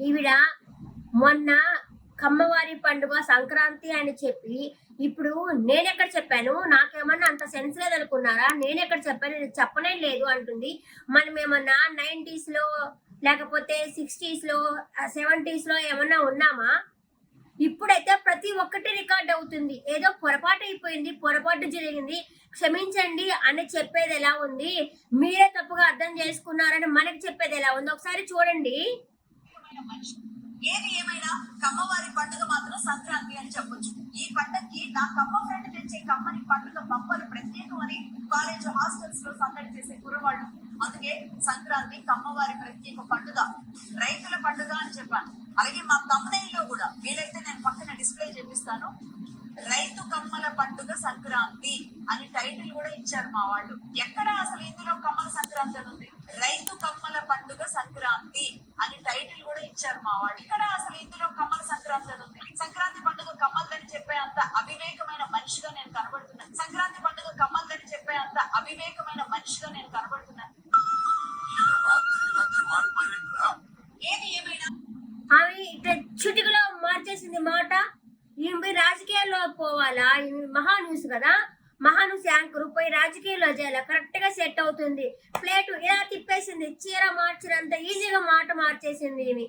ఈవిడ మొన్న కమ్మవారి పండుగ సంక్రాంతి అని చెప్పి ఇప్పుడు నేనెక్కడ చెప్పాను, నాకేమన్నా అంత సెన్స్ లేదనుకున్నారా? నేనెక్కడ చెప్పాను, నేను చెప్పనే లేదు అంటుంది. మనం ఏమన్నా 90s లో లేకపోతే 60s లో 70s లో ఏమన్నా ఉన్నామా? ఇప్పుడైతే ప్రతి ఒక్కటి రికార్డ్ అవుతుంది. ఏదో పొరపాటు అయిపోయింది, పొరపాటు జరిగింది, క్షమించండి అని చెప్పేది ఎలా ఉంది, మీరే తప్పుగా అర్థం చేసుకున్నారని మనకి చెప్పేది ఎలా ఉంది, ఒకసారి చూడండి. ఏది ఏమైనా కమ్మవారి పండుగ మాత్రం సంక్రాంతి అని చెప్పొచ్చు. ఈ పండుగకి నా కమ్మ ఫ్రెండ్ తెచ్చే కమ్మని పండుగ పప్పలు ప్రత్యేకం అని కాలేజ్ హాస్టల్స్ లో సందడి చేసే కుర్రవాళ్ళు. అందుకే సంక్రాంతి కమ్మవారి ప్రత్యేక పండుగ, రైతుల పండుగ అని చెప్పాను. అలాగే మా తమ్ముళ్ళలో కూడా వీలైతే నేను పక్కన డిస్ప్లే చేపిస్తాను, రైతు కమ్మల పండుగ సంక్రాంతి అని టైటిల్ కూడా ఇచ్చారు మా వాళ్ళు. ఎక్కడ అసలు ఇందులో కమ్మల సంక్రాంతి అని ఉంది? రైతు కమ్మల పండుగ సంక్రాంతి అని టైటిల్ కూడా ఇచ్చారు మా వాళ్ళు. ఇక్కడ అసలు ఇందులో కమ్మల సంక్రాంతి అని ఉంది? సంక్రాంతి పండుగ కమ్మల్దని చెప్పే అంత అవివేకమైన మనిషిగా నేను కనబడుతున్నాను. సంక్రాంతి పండుగ కమ్మల్దని చెప్పే అంత అవివేకమైన మనిషిగా నేను కనబడుతున్నాను. ఏది ఏమైనా ఆమె ఇట్లా చుటికలో మార్చేసింది మాట. ఈమె రాజకీయాల్లో పోవాలా? ఈమె మహాన్యూస్ కదా, మహాన్యూస్ యాంకర్ పోయి రాజకీయాల్లో చేయాలి, కరెక్ట్ గా సెట్ అవుతుంది. ప్లేటు ఇలా తిప్పేసింది, చీర మార్చినంత ఈజీగా మాట మార్చేసింది ఈమె.